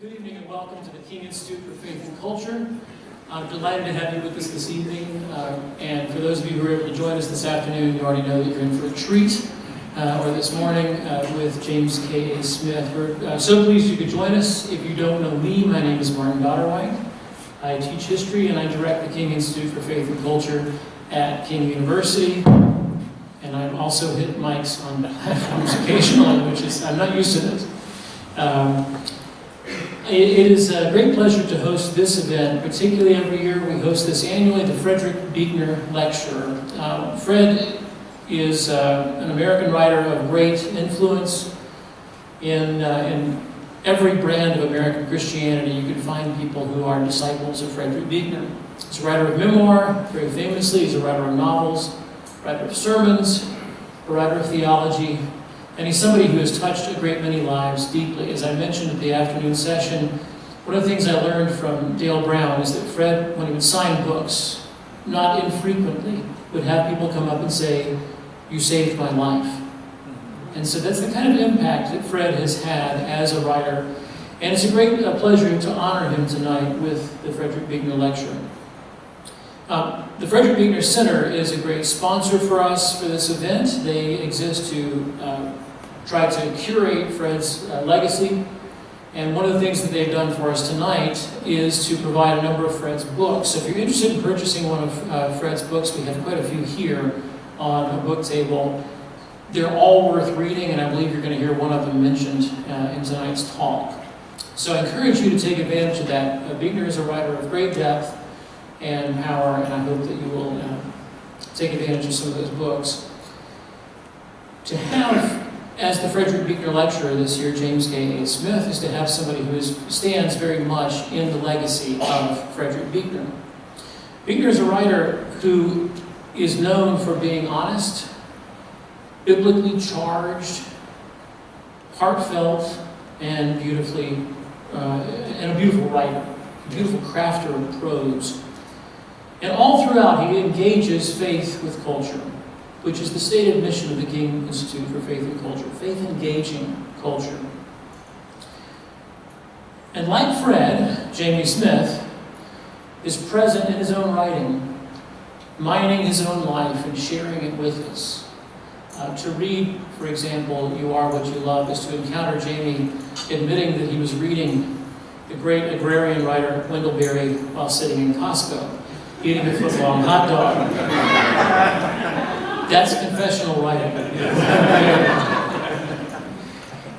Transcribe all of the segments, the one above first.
Good evening and welcome to the King Institute for Faith and Culture. I'm delighted to have you with us this evening. And for those of you who are able to join us this afternoon, you already know that you're in for a treat. Or this morning with James K.A. Smith. We're so pleased you could join us. If you don't know me, my name is Martin Dotterwhite. I teach history and I direct the King Institute for Faith and Culture at King University. And I'm also hit mics on platforms occasionally, which is, I'm not used to this. It is a great pleasure to host this event, particularly every year. We host this annually, the Frederick Buechner Lecture. Fred is an American writer of great influence in every brand of American Christianity. You can find people who are disciples of Frederick Buechner. He's a writer of memoir, very famously. He's a writer of novels, a writer of sermons, a writer of theology. And he's somebody who has touched a great many lives deeply. As I mentioned at the afternoon session, one of the things I learned from Dale Brown is that Fred, when he would sign books, not infrequently, would have people come up and say, "You saved my life." And so that's the kind of impact that Fred has had as a writer. And it's a great pleasure to honor him tonight with the Frederick Buechner Lecture. The Frederick Buechner Center is a great sponsor for us for this event. They exist to try to curate Fred's legacy. And one of the things that they've done for us tonight is to provide a number of Fred's books. So if you're interested in purchasing one of Fred's books, we have quite a few here on a book table. They're all worth reading, and I believe you're going to hear one of them mentioned in tonight's talk. So I encourage you to take advantage of that. Buechner is a writer of great depth and power, and I hope that you will take advantage of some of those books. To have, as the Frederick Buechner Lecturer this year, James K.A. Smith, is to have somebody who stands very much in the legacy of Frederick Buechner. Buechner is a writer who is known for being honest, biblically charged, heartfelt, and a beautiful writer, a beautiful crafter of prose. And all throughout, he engages faith with culture, which is the stated mission of the King Institute for Faith and Culture, faith-engaging culture. And like Fred, Jamie Smith is present in his own writing, mining his own life and sharing it with us. To read, for example, "You Are What You Love," is to encounter Jamie admitting that he was reading the great agrarian writer Wendell Berry while sitting in Costco, eating a foot-long hot dog. That's confessional writing.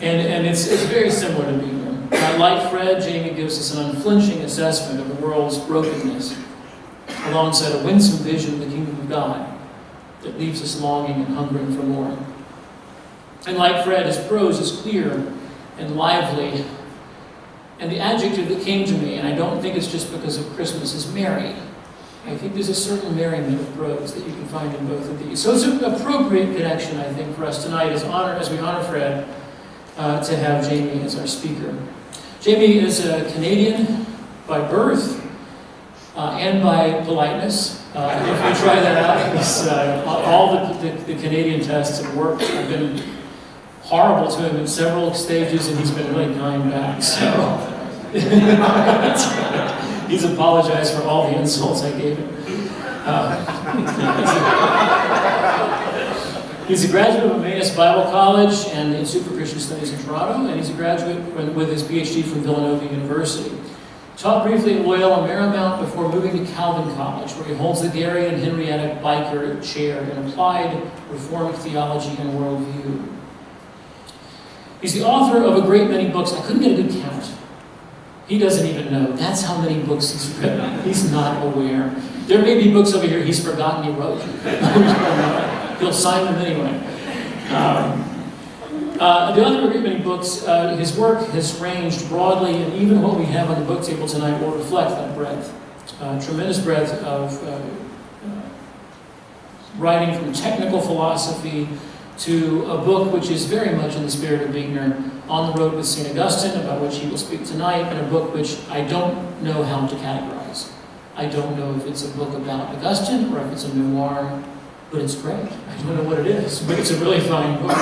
and it's very similar to Buechner. Like Fred, Jamie gives us an unflinching assessment of the world's brokenness, alongside a winsome vision of the kingdom of God that leaves us longing and hungering for more. And like Fred, his prose is clear and lively. And the adjective that came to me, and I don't think it's just because of Christmas, is merry. I think there's a certain merriment of prose that you can find in both of these. So it's an appropriate connection, I think, for us tonight as we honor Fred, to have Jamie as our speaker. Jamie is a Canadian by birth and by politeness. If you try that out, all the Canadian tests have worked. I've been horrible to him in several stages, and he's been really kind back. So he's apologized for all the insults I gave him. He's a graduate of Emmaus Bible College and the Institute for Christian Studies in Toronto, and he's a graduate with his PhD from Villanova University. Taught briefly at Loyola Marymount before moving to Calvin College, where he holds the Gary and Henrietta Biker Chair in Applied Reformed Theology and Worldview. He's the author of a great many books. I couldn't get a good count. He doesn't even know. That's how many books he's written. He's not aware. There may be books over here he's forgotten he wrote. He'll sign them anyway. The other great many books, his work has ranged broadly, and even what we have on the book table tonight will reflect that breadth. Tremendous breadth of writing, from technical philosophy to a book which is very much in the spirit of Buechner, On the Road with St. Augustine, about which he will speak tonight, and a book which I don't know how to categorize. I don't know if it's a book about Augustine or if it's a memoir, but it's great. I don't know what it is, but it's a really fine book.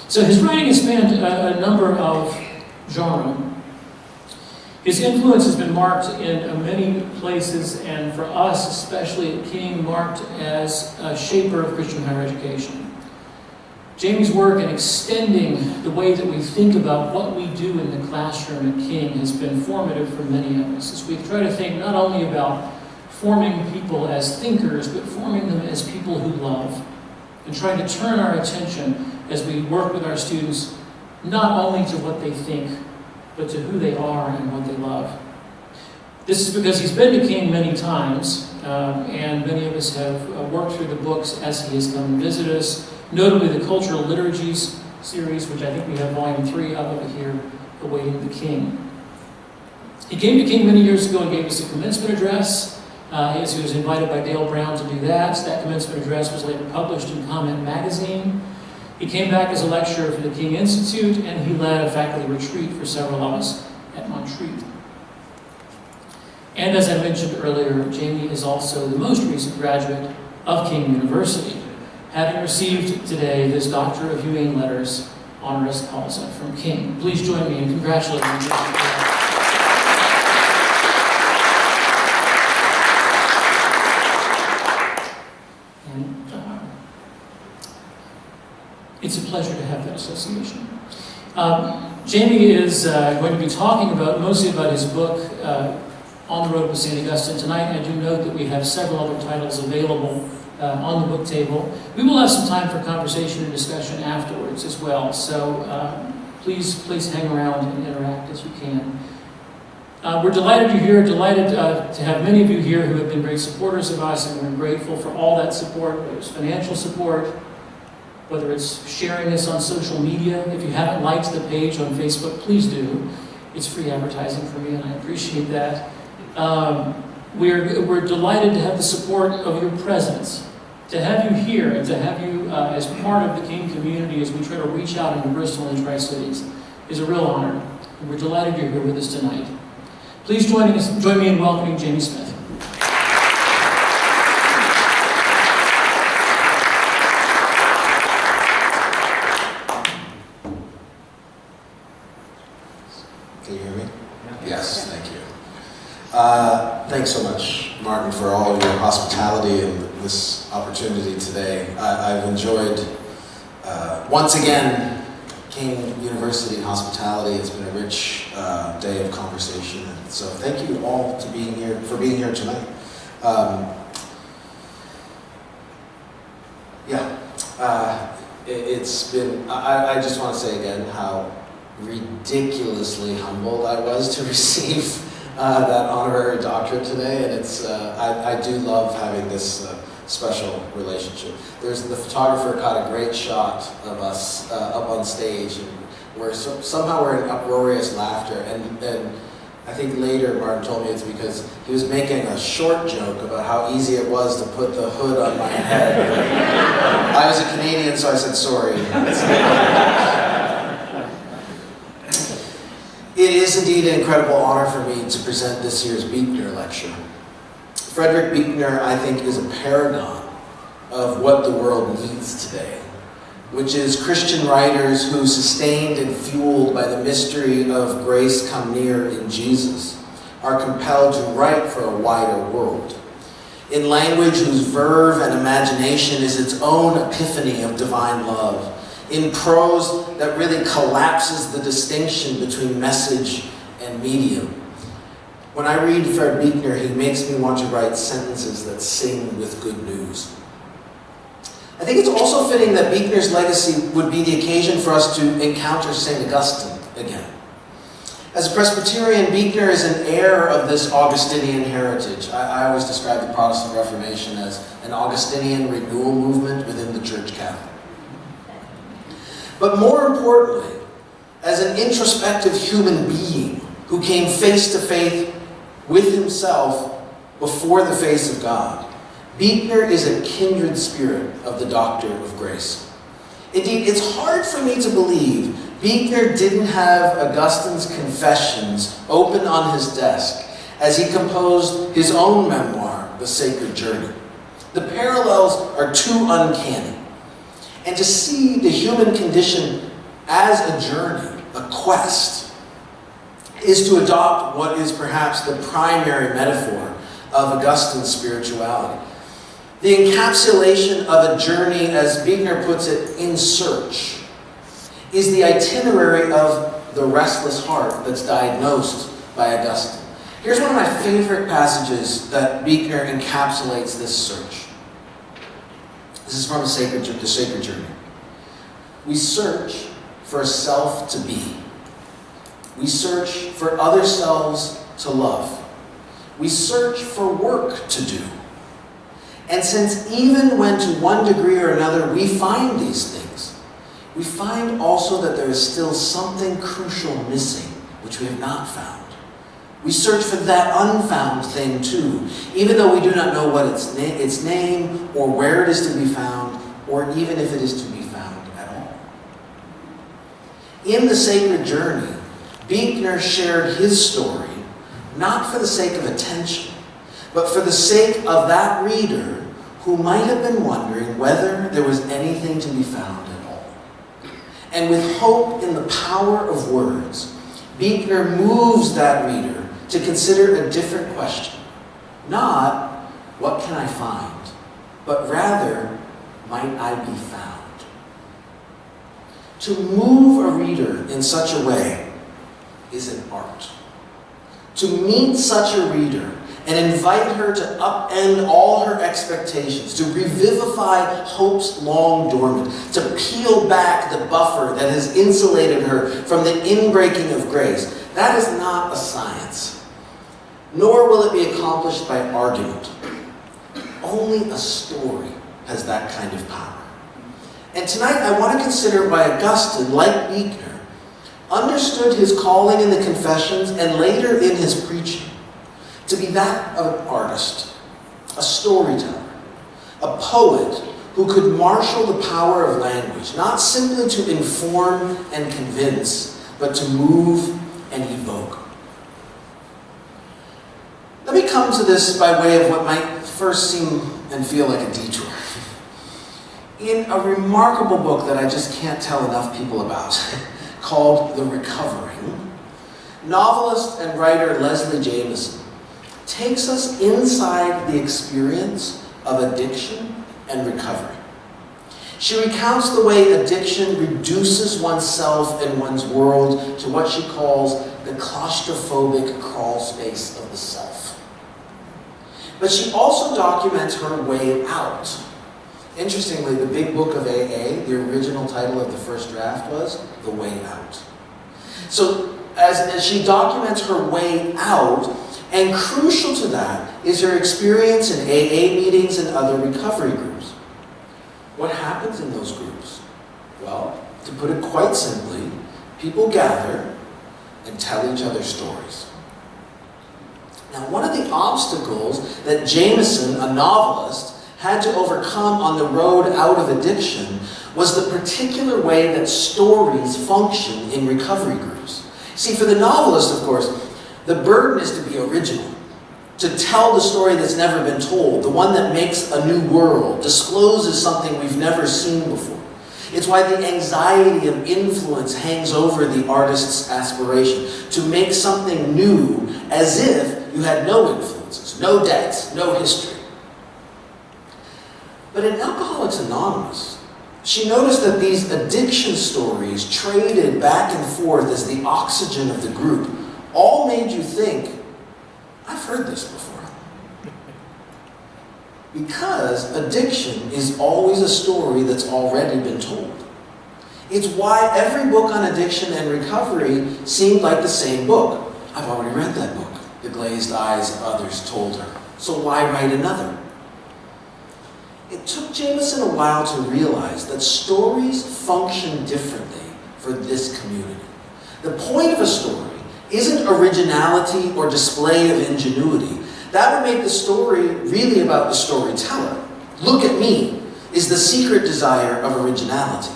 So his writing has spanned a number of genres. His influence has been marked in many places, and for us, especially at King, marked as a shaper of Christian higher education. Jamie's work in extending the way that we think about what we do in the classroom at King has been formative for many of us, as we try to think not only about forming people as thinkers, but forming them as people who love, and trying to turn our attention as we work with our students not only to what they think, but to who they are and what they love. This is because he's been to King many times, and many of us have worked through the books as he has come and visited us, notably the Cultural Liturgies series, which I think we have volume 3 of over here, Awaiting the King. He came to King many years ago and gave us a commencement address. As he was invited by Dale Brown to do that. That commencement address was later published in Comment magazine. He came back as a lecturer for the King Institute, and he led a faculty retreat for several of us at Montreat. And as I mentioned earlier, Jamie is also the most recent graduate of King University, having received today his Doctor of Humane Letters honoris causa from King. Please join me in congratulating him. It's a pleasure to have that association. Jamie is going to be talking mostly about his book, On the Road with St. Augustine. Tonight I do note that we have several other titles available on the book table. We will have some time for conversation and discussion afterwards as well, so please hang around and interact as you can. We're delighted you're here, delighted to have many of you here who have been great supporters of us, and we're grateful for all that support, whether it's financial support, whether it's sharing this on social media. If you haven't liked the page on Facebook, please do. It's free advertising for me, and I appreciate that. We're delighted to have the support of your presence, to have you here, and to have you as part of the King community as we try to reach out into Bristol and Tri-Cities is a real honor, and we're delighted you're here with us tonight. Please join me in welcoming Jamie Smith. Thanks so much, Martin, for all of your hospitality and this opportunity today. I've enjoyed, once again, King University and hospitality. It's been a rich day of conversation. And so thank you all for being here tonight. It's been, I just want to say again how ridiculously humbled I was to receive that honorary doctorate today, and it's I do love having this special relationship. The photographer caught a great shot of us up on stage, and somehow we're in uproarious laughter, and I think later Martin told me it's because he was making a short joke about how easy it was to put the hood on my head. I was a Canadian, so I said sorry. It is indeed an incredible honor for me to present this year's Buechner lecture. Frederick Buechner, I think, is a paragon of what the world needs today, which is Christian writers who, sustained and fueled by the mystery of grace come near in Jesus, are compelled to write for a wider world, in language whose verve and imagination is its own epiphany of divine love, in prose that really collapses the distinction between message and medium. When I read Fred Buechner, he makes me want to write sentences that sing with good news. I think it's also fitting that Buechner's legacy would be the occasion for us to encounter St. Augustine again. As a Presbyterian, Buechner is an heir of this Augustinian heritage. I always describe the Protestant Reformation as an Augustinian renewal movement within the Church Catholic. But more importantly, as an introspective human being who came face to face with himself before the face of God, Buechner is a kindred spirit of the Doctor of Grace. Indeed, it's hard for me to believe Buechner didn't have Augustine's Confessions open on his desk as he composed his own memoir, The Sacred Journey. The parallels are too uncanny. And to see the human condition as a journey, a quest, is to adopt what is perhaps the primary metaphor of Augustine's spirituality. The encapsulation of a journey, as Buechner puts it, in search, is the itinerary of the restless heart that's diagnosed by Augustine. Here's one of my favorite passages that Buechner encapsulates this search. This is from the Sacred Journey. We search for a self to be. We search for other selves to love. We search for work to do. And since even when to one degree or another we find these things, we find also that there is still something crucial missing which we have not found. We search for that unfound thing too, even though we do not know what its name or where it is to be found, or even if it is to be found at all. In the Sacred Journey, Buechner shared his story, not for the sake of attention, but for the sake of that reader who might have been wondering whether there was anything to be found at all. And with hope in the power of words, Buechner moves that reader to consider a different question. Not, what can I find? But rather, might I be found? To move a reader in such a way is an art. To meet such a reader and invite her to upend all her expectations, to revivify hopes long dormant, to peel back the buffer that has insulated her from the inbreaking of grace, that is not a science. Nor will it be accomplished by argument. Only a story has that kind of power. And tonight I want to consider why Augustine, like Buechner, understood his calling in the Confessions and later in his preaching to be that of an artist, a storyteller, a poet who could marshal the power of language, not simply to inform and convince, but to move and evoke. Let me come to this by way of what might first seem and feel like a detour. In a remarkable book that I just can't tell enough people about, called The Recovering, novelist and writer Leslie Jameson takes us inside the experience of addiction and recovery. She recounts the way addiction reduces oneself and one's world to what she calls the claustrophobic crawl space of the self. But she also documents her way out. Interestingly, the big book of AA, the original title of the first draft was The Way Out. So as she documents her way out, and crucial to that is her experience in AA meetings and other recovery groups. What happens in those groups? Well, to put it quite simply, people gather and tell each other stories. Now, one of the obstacles that Jameson, a novelist, had to overcome on the road out of addiction was the particular way that stories function in recovery groups. See, for the novelist, of course, the burden is to be original, to tell the story that's never been told, the one that makes a new world, discloses something we've never seen before. It's why the anxiety of influence hangs over the artist's aspiration, to make something new as if you had no influences, no debts, no history. But in Alcoholics Anonymous, she noticed that these addiction stories traded back and forth as the oxygen of the group all made you think, I've heard this before. Because addiction is always a story that's already been told. It's why every book on addiction and recovery seemed like the same book. I've already read that book. The glazed eyes of others told her. So why write another? It took Jameson a while to realize that stories function differently for this community. The point of a story isn't originality or display of ingenuity. That would make the story really about the storyteller. Look at me is the secret desire of originality.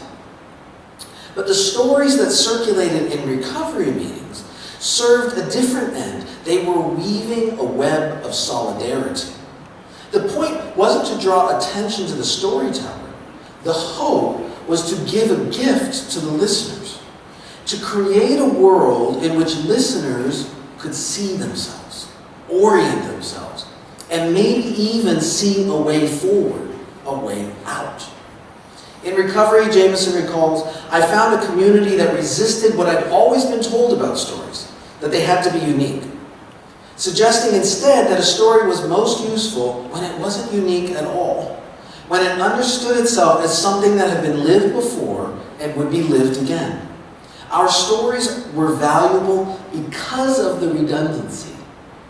But the stories that circulated in recovery meetings served a different end. They were weaving a web of solidarity. The point wasn't to draw attention to the storyteller. The hope was to give a gift to the listeners, to create a world in which listeners could see themselves, orient themselves, and maybe even see a way forward, a way out. In recovery, Jameson recalls, I found a community that resisted what I'd always been told about stories, that they had to be unique, suggesting instead that a story was most useful when it wasn't unique at all, when it understood itself as something that had been lived before and would be lived again. Our stories were valuable because of the redundancy,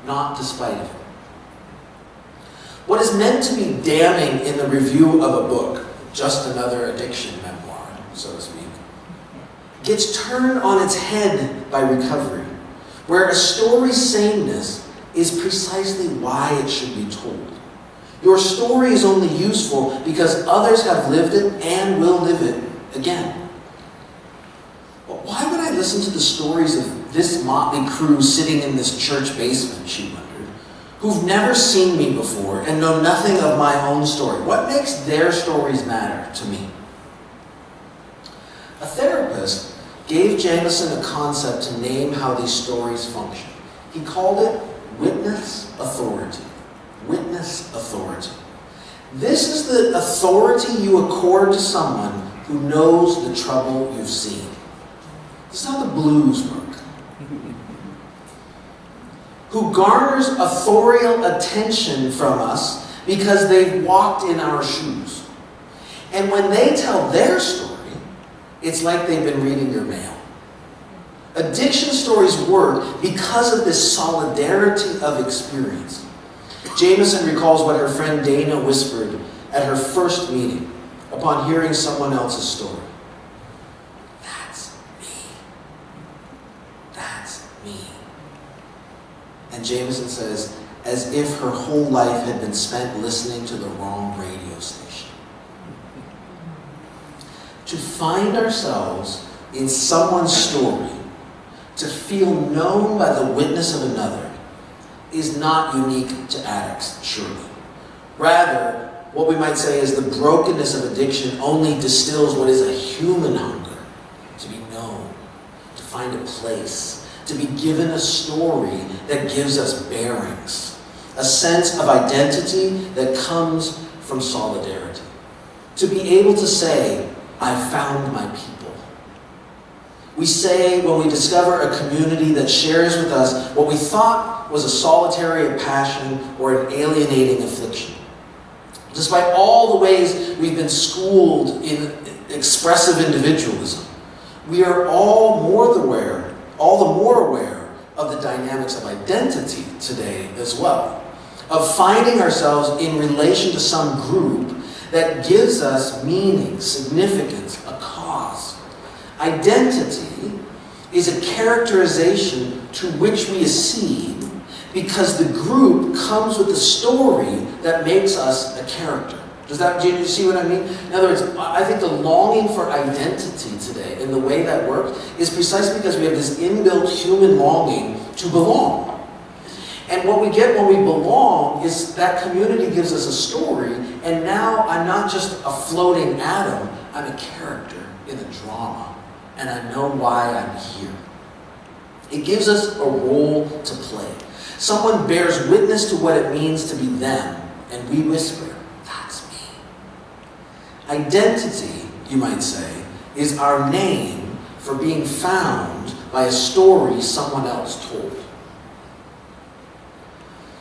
not despite of it. What is meant to be damning in the review of a book, just another addiction memoir, so to speak, gets turned on its head by recovery, where a story's sameness is precisely why it should be told. Your story is only useful because others have lived it and will live it again. But why would I listen to the stories of this motley crew sitting in this church basement, she wondered, who've never seen me before and know nothing of my own story? What makes their stories matter to me? A therapist gave Jameson a concept to name how these stories function. He called it witness authority. Witness authority. This is the authority you accord to someone who knows the trouble you've seen. This is how the blues work. Who garners authorial attention from us because they've walked in our shoes. And when they tell their story, it's like they've been reading your mail. Addiction stories work because of this solidarity of experience. Jameson recalls what her friend Dana whispered at her first meeting upon hearing someone else's story. That's me. That's me. And Jameson says, as if her whole life had been spent listening to the wrong radio station. To find ourselves in someone's story, to feel known by the witness of another, is not unique to addicts, surely. Rather, what we might say is the brokenness of addiction only distills what is a human hunger, to be known, to find a place, to be given a story that gives us bearings, a sense of identity that comes from solidarity. To be able to say, I found my people. We say when we discover a community that shares with us what we thought was a solitary passion or an alienating affliction. Despite all the ways we've been schooled in expressive individualism, we are all the more aware of the dynamics of identity today as well, of finding ourselves in relation to some group that gives us meaning, significance, a cause. Identity is a characterization to which we accede because the group comes with a story that makes us a character. Do you see what I mean? In other words, I think the longing for identity today and the way that works is precisely because we have this inbuilt human longing to belong. And what we get when we belong is that community gives us a story, and now I'm not just a floating atom, I'm a character in a drama, and I know why I'm here. It gives us a role to play. Someone bears witness to what it means to be them, and we whisper, that's me. Identity, you might say, is our name for being found by a story someone else told.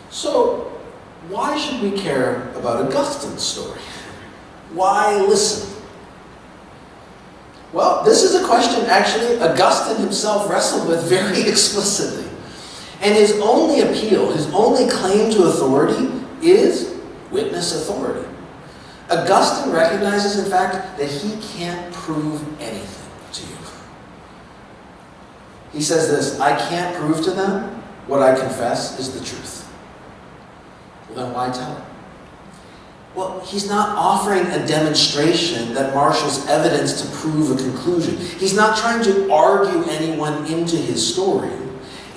So, why should we care about Augustine's story? Why listen? Well, this is a question actually Augustine himself wrestled with very explicitly. And his only appeal, his only claim to authority is witness authority. Augustine recognizes, in fact, that he can't prove anything to you. He says this, I can't prove to them what I confess is the truth. Well, then why tell him? Well, he's not offering a demonstration that marshals evidence to prove a conclusion. He's not trying to argue anyone into his story.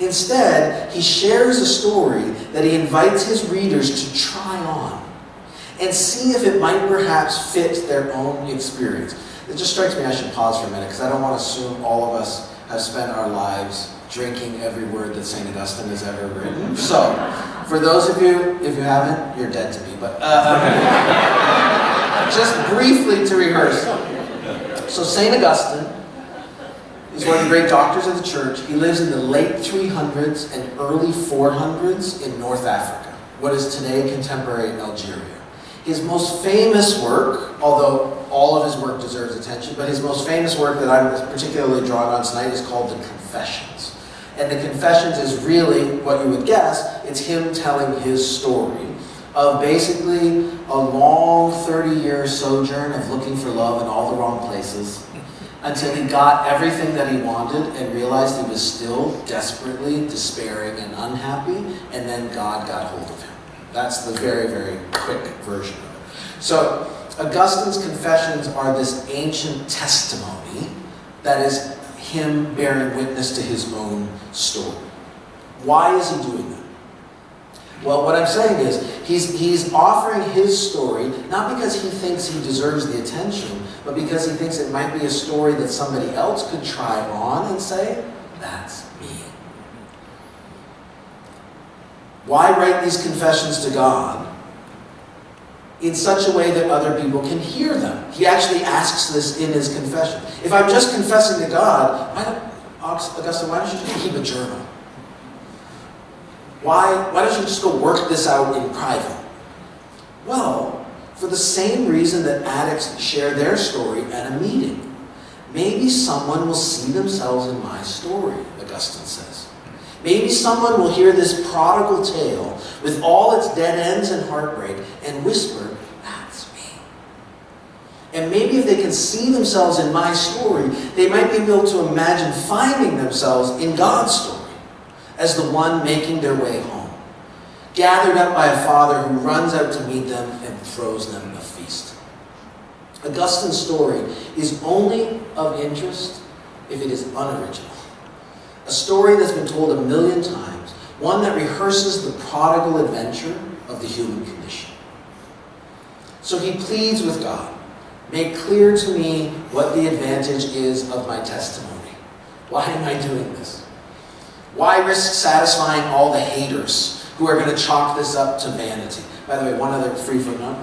Instead, he shares a story that he invites his readers to try on and see if it might perhaps fit their own experience. It just strikes me I should pause for a minute because I don't want to assume all of us have spent our lives drinking every word that St. Augustine has ever written. So, for those of you, if you haven't, you're dead to me, but just briefly to rehearse. So St. Augustine is one of the great doctors of the church. He lives in the late 300s and early 400s in North Africa, what is today contemporary Algeria. His most famous work, although all of his work deserves attention, but his most famous work that I'm particularly drawn on tonight is called the Confessions. And the Confessions is really, what you would guess, it's him telling his story of basically a long 30-year sojourn of looking for love in all the wrong places until he got everything that he wanted and realized he was still desperately despairing and unhappy, and then God got hold of him. That's the very, very quick version of it. So Augustine's Confessions are this ancient testimony that is him bearing witness to his own story. Why is he doing that? Well, what I'm saying is, he's offering his story, not because he thinks he deserves the attention, but because he thinks it might be a story that somebody else could try on and say, that's me. Why write these confessions to God in such a way that other people can hear them? He actually asks this in his confession. If I'm just confessing to God, Augustine, why don't you just keep a journal? Why don't you just go work this out in private? Well, for the same reason that addicts share their story at a meeting. Maybe someone will see themselves in my story, Augustine says. Maybe someone will hear this prodigal tale with all its dead ends and heartbreak and whisper, that's me. And maybe if they can see themselves in my story, they might be able to imagine finding themselves in God's story as the one making their way home, gathered up by a father who runs out to meet them and throws them a feast. Augustine's story is only of interest if it is unoriginal. A story that's been told 1,000,000 times, one that rehearses the prodigal adventure of the human condition. So he pleads with God, make clear to me what the advantage is of my testimony. Why am I doing this? Why risk satisfying all the haters who are going to chalk this up to vanity? By the way, one other free footnote.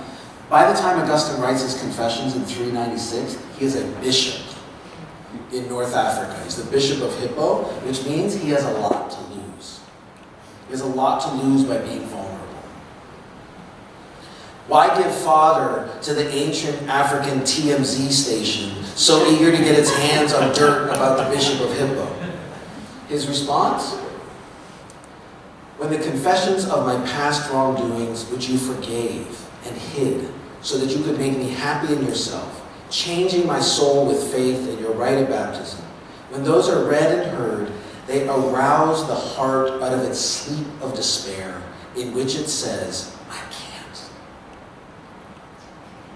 By the time Augustine writes his Confessions in 396, he is a bishop in North Africa. He's the Bishop of Hippo, which means he has a lot to lose. He has a lot to lose by being vulnerable. Why give fodder to the ancient African TMZ station so eager to get its hands on dirt about the Bishop of Hippo? His response? When the confessions of my past wrongdoings, which you forgave and hid, so that you could make me happy in yourself, changing my soul with faith in your rite of baptism, when those are read and heard, they arouse the heart out of its sleep of despair, in which it says, I can't.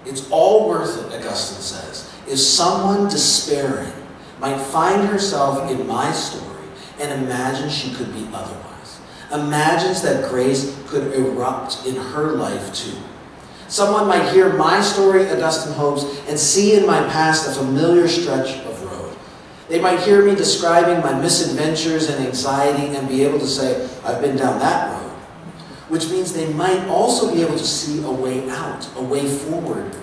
It's all worth it, Augustine says, if someone despairing might find herself in my story and imagine she could be otherwise. Imagines that grace could erupt in her life too. Someone might hear my story, Augustine hopes, and see in my past a familiar stretch of road. They might hear me describing my misadventures and anxiety and be able to say, I've been down that road. Which means they might also be able to see a way out, a way forward,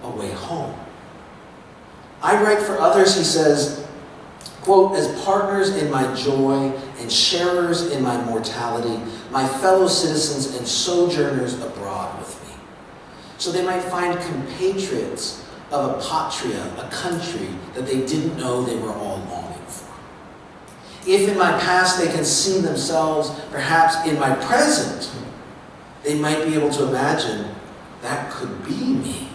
a way home. I write for others, he says, quote, as partners in my joy and sharers in my mortality, my fellow citizens and sojourners abroad with me. So they might find compatriots of a patria, a country that they didn't know they were all longing for. If in my past they can see themselves, perhaps in my present, they might be able to imagine that could be me.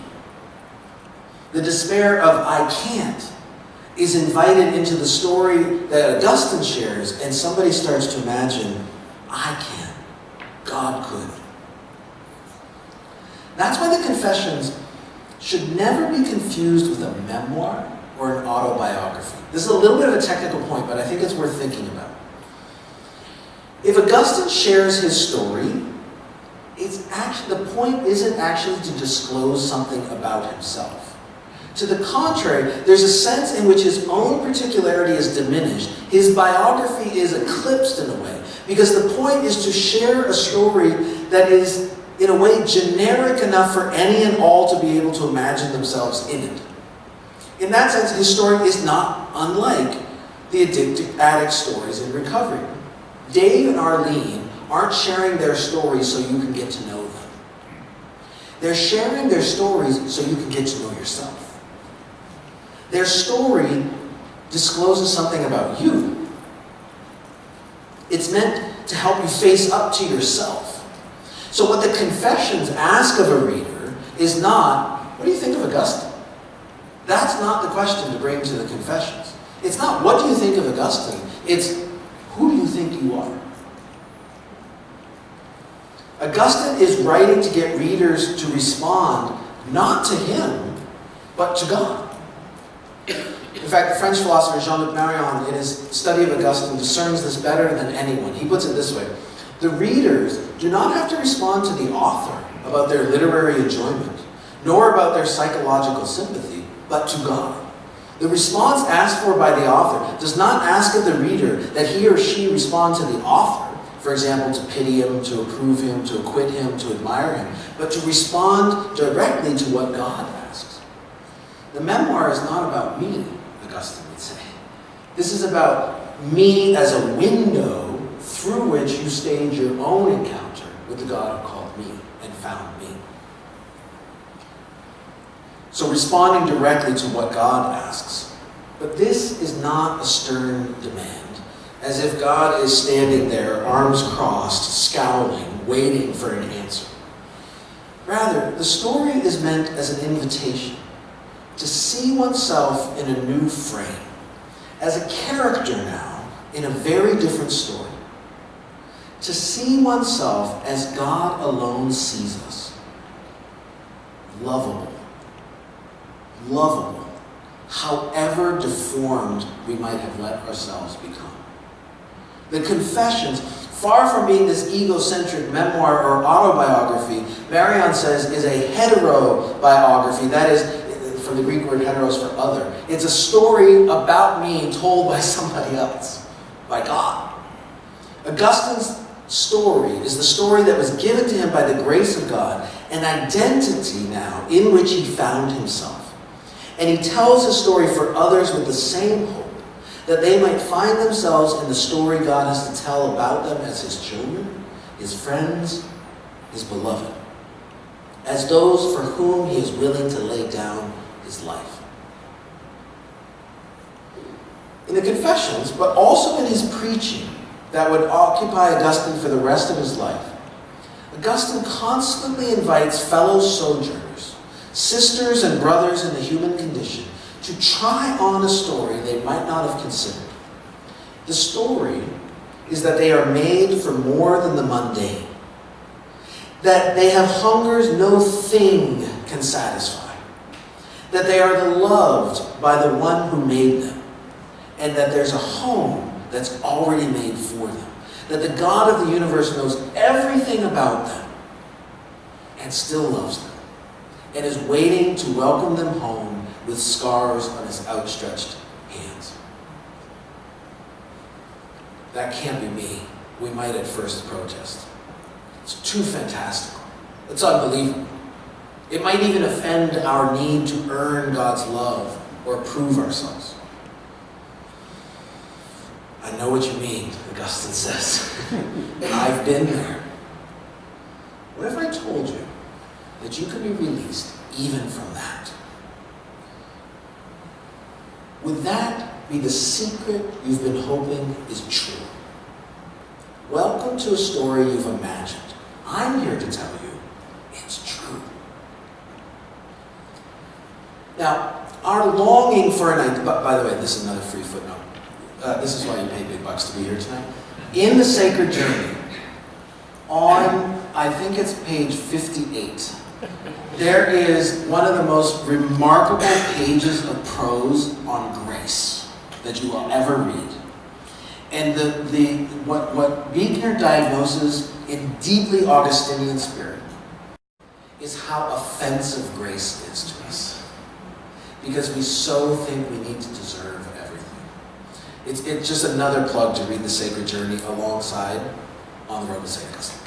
The despair of I can't is invited into the story that Augustine shares, and somebody starts to imagine, I can, God could. That's why the Confessions should never be confused with a memoir or an autobiography. This is a little bit of a technical point, but I think it's worth thinking about. If Augustine shares his story, the point isn't actually to disclose something about himself. To the contrary, there's a sense in which his own particularity is diminished. His biography is eclipsed in a way, because the point is to share a story that is, in a way, generic enough for any and all to be able to imagine themselves in it. In that sense, his story is not unlike the addict stories in recovery. Dave and Arlene aren't sharing their stories so you can get to know them. They're sharing their stories so you can get to know yourself. Their story discloses something about you. It's meant to help you face up to yourself. So what the Confessions ask of a reader is not, what do you think of Augustine? That's not the question to bring to the Confessions. It's not, what do you think of Augustine? It's, who do you think you are? Augustine is writing to get readers to respond not to him, but to God. In fact, the French philosopher Jean-Luc Marion, in his study of Augustine, discerns this better than anyone. He puts it this way: the readers do not have to respond to the author about their literary enjoyment, nor about their psychological sympathy, but to God. The response asked for by the author does not ask of the reader that he or she respond to the author, for example, to pity him, to approve him, to acquit him, to admire him, but to respond directly to what God asks. The memoir is not about me, Augustine would say. This is about me as a window through which you stage your own encounter with the God who called me and found me. So responding directly to what God asks. But this is not a stern demand, as if God is standing there, arms crossed, scowling, waiting for an answer. Rather, the story is meant as an invitation to see oneself in a new frame, as a character now in a very different story. To see oneself as God alone sees us. Lovable. Lovable. However deformed we might have let ourselves become. The Confessions, far from being this egocentric memoir or autobiography, Marion says is a heterobiography. That is, from the Greek word heteros, for other. It's a story about me told by somebody else, by God. Augustine's story is the story that was given to him by the grace of God, an identity now in which he found himself. And he tells his story for others with the same hope, that they might find themselves in the story God has to tell about them as his children, his friends, his beloved, as those for whom he is willing to lay down his life. In the Confessions, but also in his preaching that would occupy Augustine for the rest of his life, Augustine constantly invites fellow sojourners, sisters and brothers in the human condition, to try on a story they might not have considered. The story is that they are made for more than the mundane, that they have hungers no thing can satisfy, that they are the loved by the one who made them, and that there's a home that's already made for them, that the God of the universe knows everything about them and still loves them, and is waiting to welcome them home with scars on his outstretched hands. That can't be me, we might at first protest. It's too fantastical. It's unbelievable. It might even offend our need to earn God's love or prove ourselves. I know what you mean, Augustine says. I've been there. What if I told you that you could be released even from that? Would that be the secret you've been hoping is true? Welcome to a story you've imagined. I'm here to tell you it's true. Now, our longing for an idea, by the way, this is another free footnote. This is why you pay big bucks to be here tonight. In The Sacred Journey, on, I think it's page 58, there is one of the most remarkable pages of prose on grace that you will ever read. And what Buechner diagnoses in deeply Augustinian spirit is how offensive grace is to us. because we so think we need to deserve everything. It's just another plug to read The Sacred Journey alongside On the Road to St. Augustine.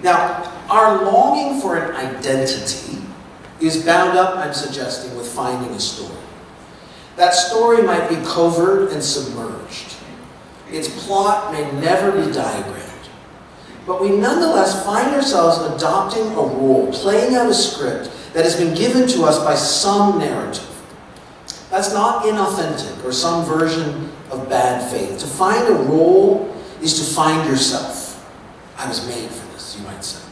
Now, our longing for an identity is bound up, I'm suggesting, with finding a story. That story might be covert and submerged. Its plot may never be diagrammed. But we nonetheless find ourselves adopting a role, playing out a script that has been given to us by some narrative. That's not inauthentic or some version of bad faith. To find a role is to find yourself. I was made for this, you might say.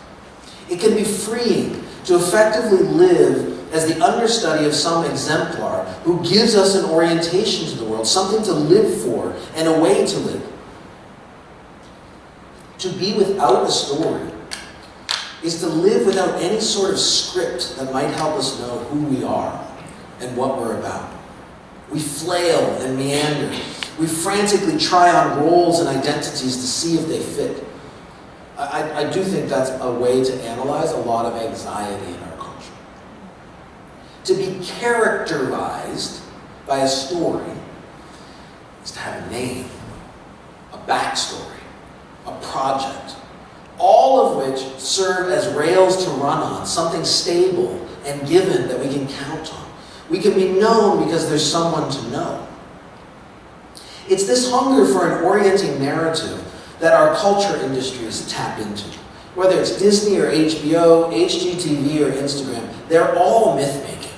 It can be freeing to effectively live as the understudy of some exemplar who gives us an orientation to the world, something to live for and a way to live. To be without a story is to live without any sort of script that might help us know who we are and what we're about. We flail and meander. We frantically try on roles and identities to see if they fit. I do think that's a way to analyze a lot of anxiety in our culture. To be characterized by a story is to have a name, a backstory, a project, all of which serve as rails to run on, something stable and given that we can count on. We can be known because there's someone to know. It's this hunger for an orienting narrative that our culture industries tap into. Whether it's Disney or HBO, HGTV or Instagram, they're all myth-making.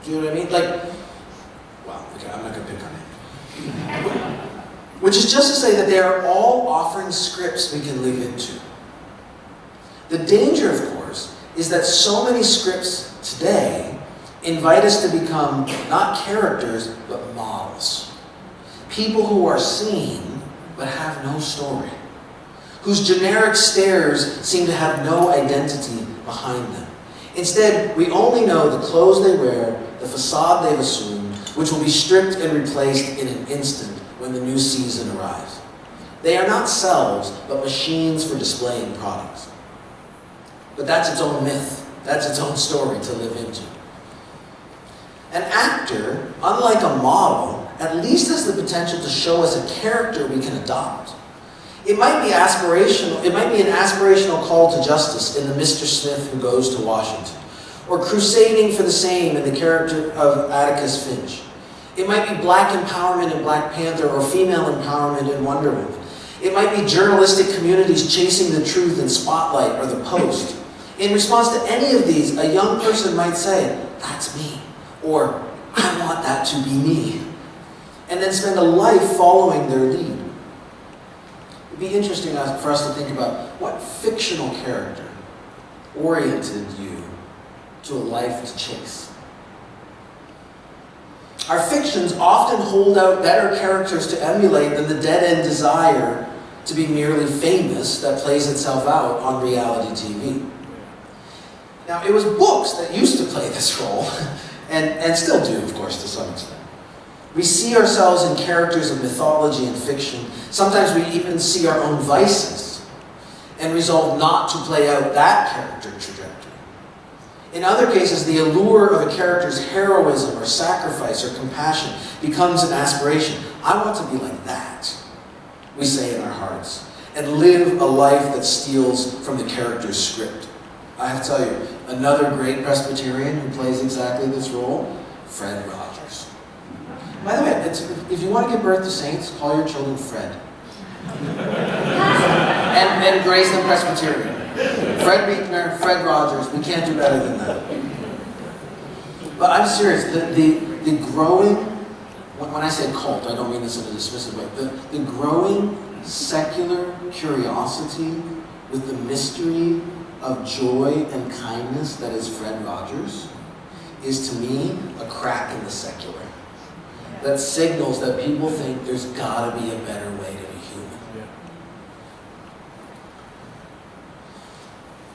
Do you know what I mean? I'm not going to pick on it. Which is just to say that they are all offering scripts we can live into. The danger, of course, is that so many scripts today invite us to become not characters, but models. People who are seen, but have no story. Whose generic stares seem to have no identity behind them. Instead, we only know the clothes they wear, the facade they've assumed, which will be stripped and replaced in an instant when the new season arrives. They are not selves, but machines for displaying products. But that's its own myth. That's its own story to live into. An actor, unlike a model, at least has the potential to show us a character we can adopt. It might be aspirational. It might be an aspirational call to justice in the Mr. Smith who goes to Washington, or crusading for the same in the character of Atticus Finch. It might be black empowerment in Black Panther or female empowerment in Wonder Woman. It might be journalistic communities chasing the truth in Spotlight or The Post. In response to any of these, a young person might say, "That's me," or "I want that to be me," and then spend a life following their lead. It'd be interesting for us to think about what fictional character oriented you to a life to chase. Our fictions often hold out better characters to emulate than the dead-end desire to be merely famous that plays itself out on reality TV. Now, it was books that used to play this role, and still do, of course, to some extent. We see ourselves in characters of mythology and fiction. Sometimes we even see our own vices and resolve not to play out that character trajectory. In other cases, the allure of a character's heroism or sacrifice or compassion becomes an aspiration. I want to be like that, we say in our hearts, and live a life that steals from the character's script. I have to tell you, another great Presbyterian who plays exactly this role, Fred Rogers. By the way, if you want to give birth to saints, call your children Fred. and grace them Presbyterian. Fred Buechner, Fred Rogers, we can't do better than that. But I'm serious, the growing, when I say cult, I don't mean this in a dismissive way, the growing secular curiosity with the mystery of joy and kindness that is Fred Rogers is to me a crack in the secular. That signals that people think there's gotta be a better way to be human.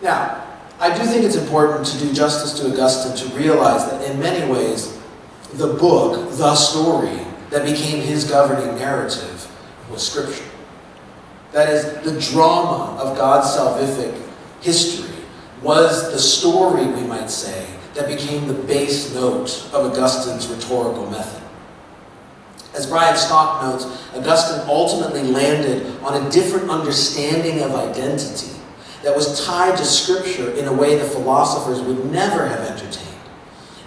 Now, I do think it's important to do justice to Augustine to realize that in many ways, the book, the story, that became his governing narrative was Scripture. That is, the drama of God's salvific history was the story, we might say, that became the base note of Augustine's rhetorical method. As Brian Stock notes, Augustine ultimately landed on a different understanding of identity that was tied to Scripture in a way the philosophers would never have entertained.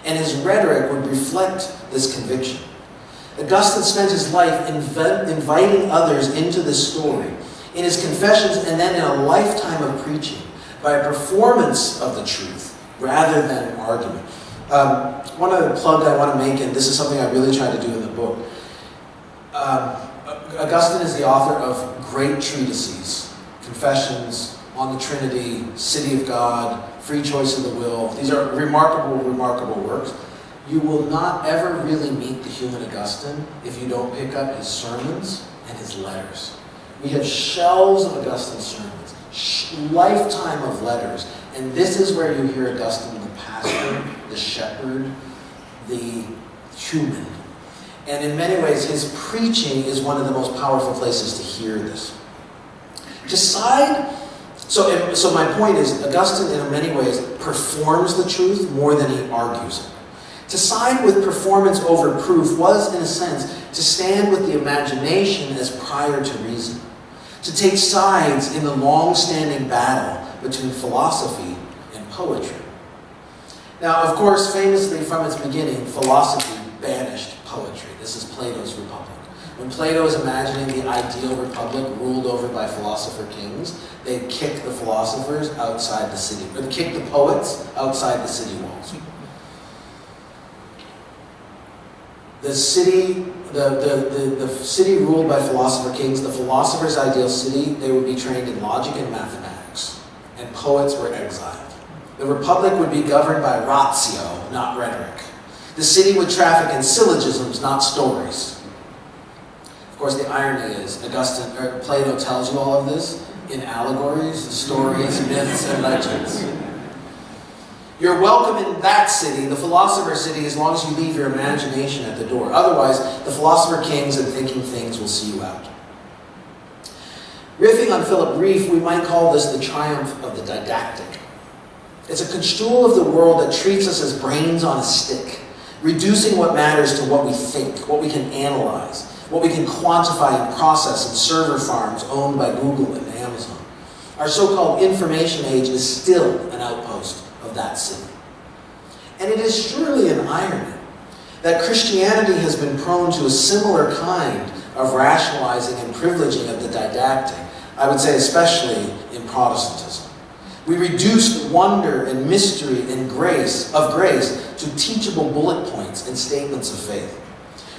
And his rhetoric would reflect this conviction. Augustine spent his life inviting others into this story, in his confessions and then in a lifetime of preaching, by a performance of the truth rather than an argument. One other plug I want to make, and this is something I really try to do in the book. Augustine is the author of great treatises, Confessions, On the Trinity, City of God, Free Choice of the Will. These are remarkable, remarkable works. You will not ever really meet the human Augustine if you don't pick up his sermons and his letters. We have shelves of Augustine's sermons, lifetime of letters, and this is where you hear Augustine, the pastor, the shepherd, the human. And in many ways, his preaching is one of the most powerful places to hear this. So my point is, Augustine in many ways performs the truth more than he argues it. To side with performance over proof was, in a sense, to stand with the imagination as prior to reason. To take sides in the long-standing battle between philosophy and poetry. Now, of course, famously from its beginning, philosophy banished poetry. This is Plato's Republic. When Plato is imagining the ideal republic ruled over by philosopher kings, they kick the philosophers outside the city, or they kick the poets outside the city walls. The city ruled by philosopher kings, the philosopher's ideal city, they would be trained in logic and mathematics, and poets were exiled. The republic would be governed by ratio, not rhetoric. The city would traffic in syllogisms, not stories. Of course, the irony is, Plato tells you all of this in allegories, stories, myths, and legends. You're welcome in that city, the philosopher's city, as long as you leave your imagination at the door. Otherwise, the philosopher kings and thinking things will see you out. Riffing on Philip Reef, we might call this the triumph of the didactic. It's a construal of the world that treats us as brains on a stick, reducing what matters to what we think, what we can analyze, what we can quantify and process in server farms owned by Google and Amazon. Our so-called information age is still an outpost of that city. And it is surely an irony that Christianity has been prone to a similar kind of rationalizing and privileging of the didactic, I would say especially in Protestantism. We reduced wonder and mystery and grace to teachable bullet points and statements of faith.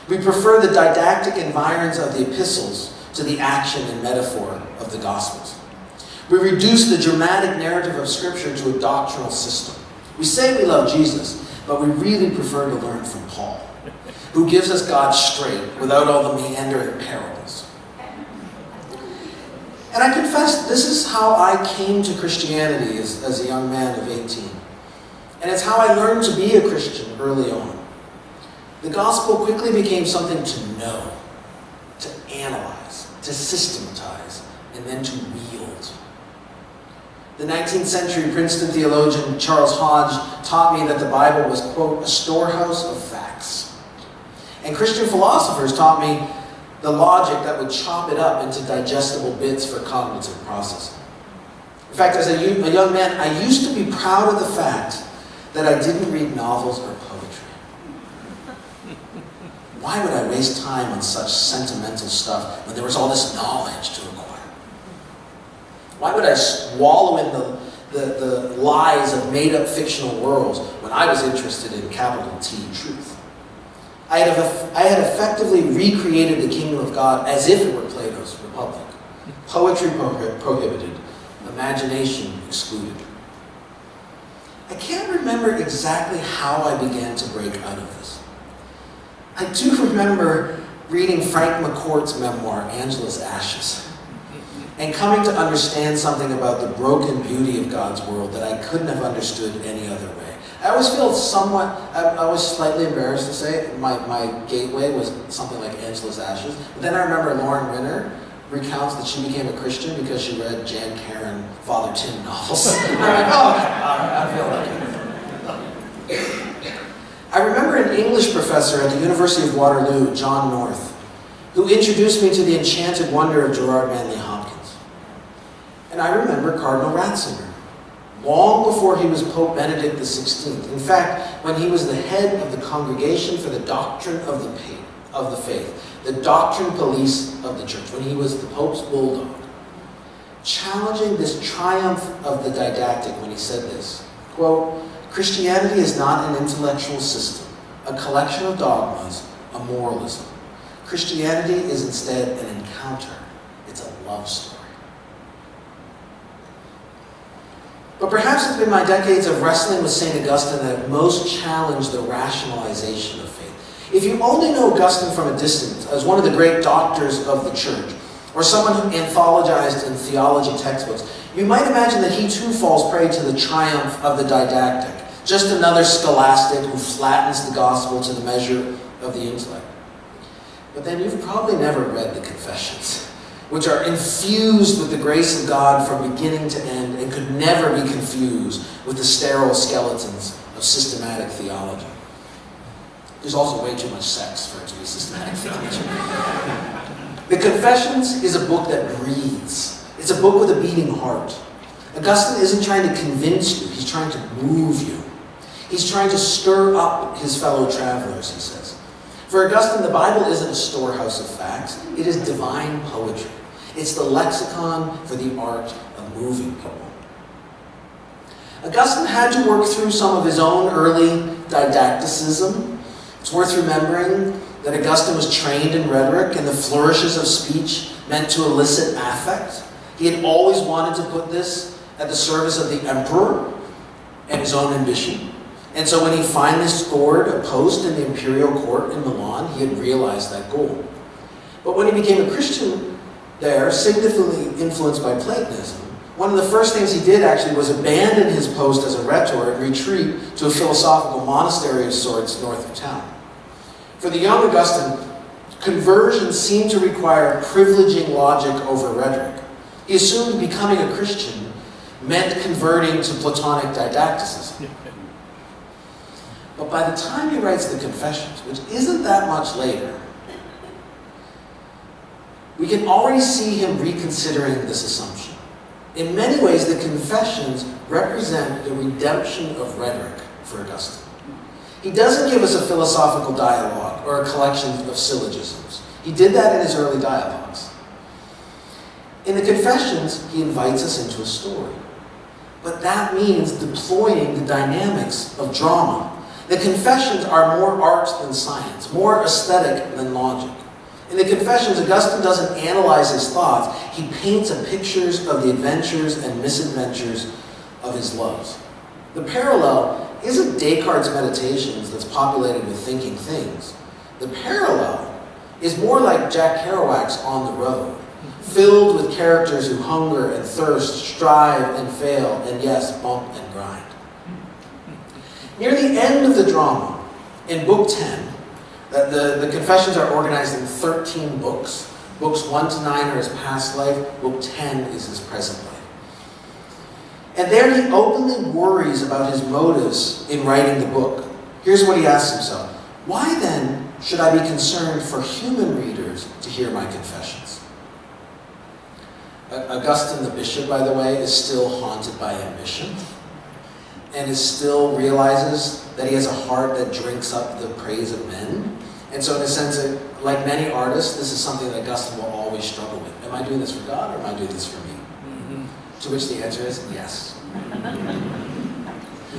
We prefer the didactic environs of the epistles to the action and metaphor of the Gospels. We reduce the dramatic narrative of Scripture to a doctrinal system. We say we love Jesus, but we really prefer to learn from Paul, who gives us God straight without all the meandering parables. And I confess, this is how I came to Christianity as a young man of 18. And it's how I learned to be a Christian early on. The gospel quickly became something to know, to analyze, to systematize, and then to wield. The 19th century Princeton theologian Charles Hodge taught me that the Bible was, quote, a storehouse of facts. And Christian philosophers taught me the logic that would chop it up into digestible bits for cognitive processing. In fact, as a young man, I used to be proud of the fact that I didn't read novels or poetry. Why would I waste time on such sentimental stuff when there was all this knowledge to acquire? Why would I wallow in the lies of made-up fictional worlds when I was interested in capital T truth? I had effectively recreated the kingdom of God as if it were Plato's Republic. Poetry prohibited, imagination excluded. I can't remember exactly how I began to break out of this. I do remember reading Frank McCourt's memoir, Angela's Ashes, and coming to understand something about the broken beauty of God's world that I couldn't have understood any other way. I always feel I was slightly embarrassed to say my gateway was something like Angela's Ashes. But then I remember Lauren Winner recounts that she became a Christian because she read Jan Karen, Father Tim novels. I'm like, oh, okay, all right, I feel like it. I remember an English professor at the University of Waterloo, John North, who introduced me to the enchanted wonder of Gerard Manley Hopkins. And I remember Cardinal Ratzinger, long before he was Pope Benedict XVI. In fact, when he was the head of the Congregation for the Doctrine of the Faith, the doctrine police of the church, when he was the Pope's bulldog, challenging this triumph of the didactic when he said this, quote, "Christianity is not an intellectual system, a collection of dogmas, a moralism. Christianity is instead an encounter. It's a love story." But perhaps it's been my decades of wrestling with St. Augustine that most challenged the rationalization of faith. If you only know Augustine from a distance as one of the great doctors of the church, or someone who anthologized in theology textbooks, you might imagine that he too falls prey to the triumph of the didactic, just another scholastic who flattens the gospel to the measure of the intellect. But then you've probably never read the Confessions, which are infused with the grace of God from beginning to end and could never be confused with the sterile skeletons of systematic theology. There's also way too much sex for it to be systematic theology. The Confessions is a book that breathes. It's a book with a beating heart. Augustine isn't trying to convince you, he's trying to move you. He's trying to stir up his fellow travelers, he says. For Augustine, the Bible isn't a storehouse of facts, it is divine poetry. It's the lexicon for the art of moving people. Augustine had to work through some of his own early didacticism. It's worth remembering that Augustine was trained in rhetoric, and the flourishes of speech meant to elicit affect. He had always wanted to put this at the service of the emperor and his own ambition. And so when he finally scored a post in the imperial court in Milan, he had realized that goal. But when he became a Christian there, significantly influenced by Platonism, one of the first things he did actually was abandon his post as a rhetor and retreat to a philosophical monastery of sorts north of town. For the young Augustine, conversion seemed to require privileging logic over rhetoric. He assumed becoming a Christian meant converting to Platonic didacticism. But by the time he writes the Confessions, which isn't that much later, we can already see him reconsidering this assumption. In many ways, the Confessions represent the redemption of rhetoric for Augustine. He doesn't give us a philosophical dialogue or a collection of syllogisms. He did that in his early dialogues. In the Confessions, he invites us into a story. But that means deploying the dynamics of drama. The Confessions are more art than science, more aesthetic than logic. In the Confessions, Augustine doesn't analyze his thoughts. He paints a pictures of the adventures and misadventures of his loves. The parallel isn't Descartes' Meditations that's populated with thinking things. The parallel is more like Jack Kerouac's On the Road, filled with characters who hunger and thirst, strive and fail, and yes, bump and grind. Near the end of the drama, in Book 10, the Confessions are organized in 13 books. Books 1 to 9 are his past life. Book 10 is his present life. And there he openly worries about his motives in writing the book. Here's what he asks himself. Why then should I be concerned for human readers to hear my confessions? Augustine the bishop, by the way, is still haunted by ambition and still realizes that he has a heart that drinks up the praise of men. And so in a sense, like many artists, this is something that Augustine will always struggle with. Am I doing this for God or am I doing this for me? Mm-hmm. To which the answer is yes.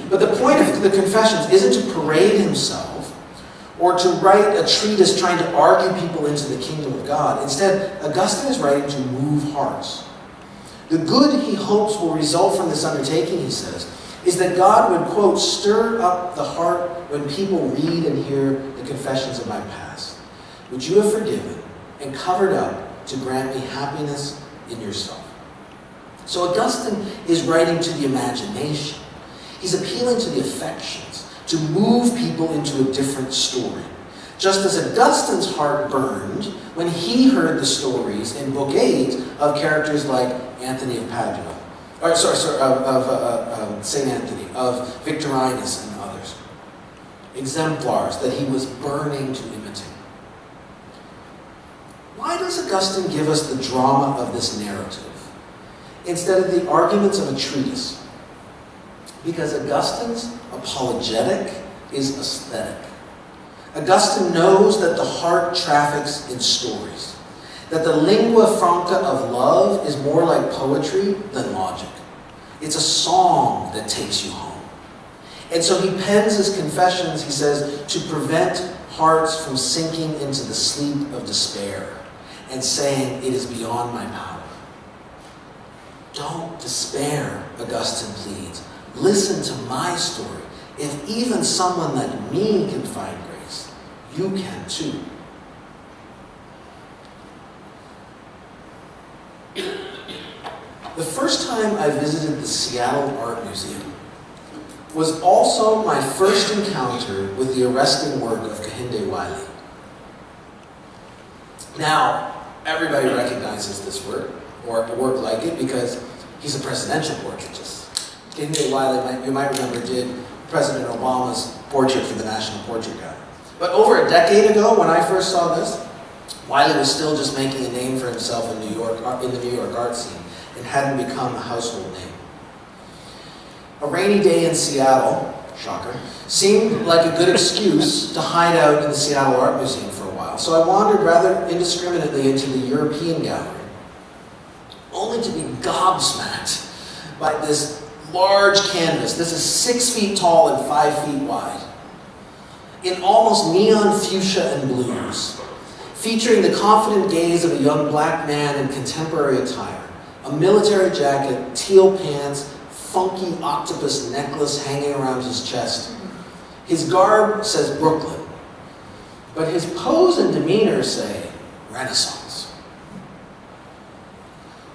But the point of the Confessions isn't to parade himself or to write a treatise trying to argue people into the kingdom of God. Instead, Augustine is writing to move hearts. The good he hopes will result from this undertaking, he says, is that God would, quote, stir up the heart when people read and hear the confessions of my past, which you have forgiven and covered up to grant me happiness in yourself. So Augustine is writing to the imagination. He's appealing to the affections, to move people into a different story, just as Augustine's heart burned when he heard the stories in Book 8 of characters like Anthony of Padua, of St. Anthony, of Victorinus and others. Exemplars that he was burning to imitate. Why does Augustine give us the drama of this narrative instead of the arguments of a treatise? Because Augustine's apologetic is aesthetic. Augustine knows that the heart traffics in stories, that the lingua franca of love is more like poetry than logic. It's a song that takes you home. And so he pens his confessions, he says, to prevent hearts from sinking into the sleep of despair and saying, it is beyond my power. Don't despair, Augustine pleads. Listen to my story. If even someone like me can find grace, you can too. The first time I visited the Seattle Art Museum was also my first encounter with the arresting work of Kehinde Wiley. Now, everybody recognizes this work, or a work like it, because he's a presidential portraitist. Kehinde Wiley, you might remember, did President Obama's portrait for the National Portrait Gallery. But over a decade ago, when I first saw this, Wiley was still just making a name for himself in New York, in the New York art scene, and hadn't become a household name. A rainy day in Seattle, shocker, seemed like a good excuse to hide out in the Seattle Art Museum for a while. So I wandered rather indiscriminately into the European gallery, only to be gobsmacked by this large canvas. This is 6 feet tall and 5 feet wide, in almost neon fuchsia and blues, featuring the confident gaze of a young black man in contemporary attire, a military jacket, teal pants, funky octopus necklace hanging around his chest. His garb says Brooklyn, but his pose and demeanor say Renaissance.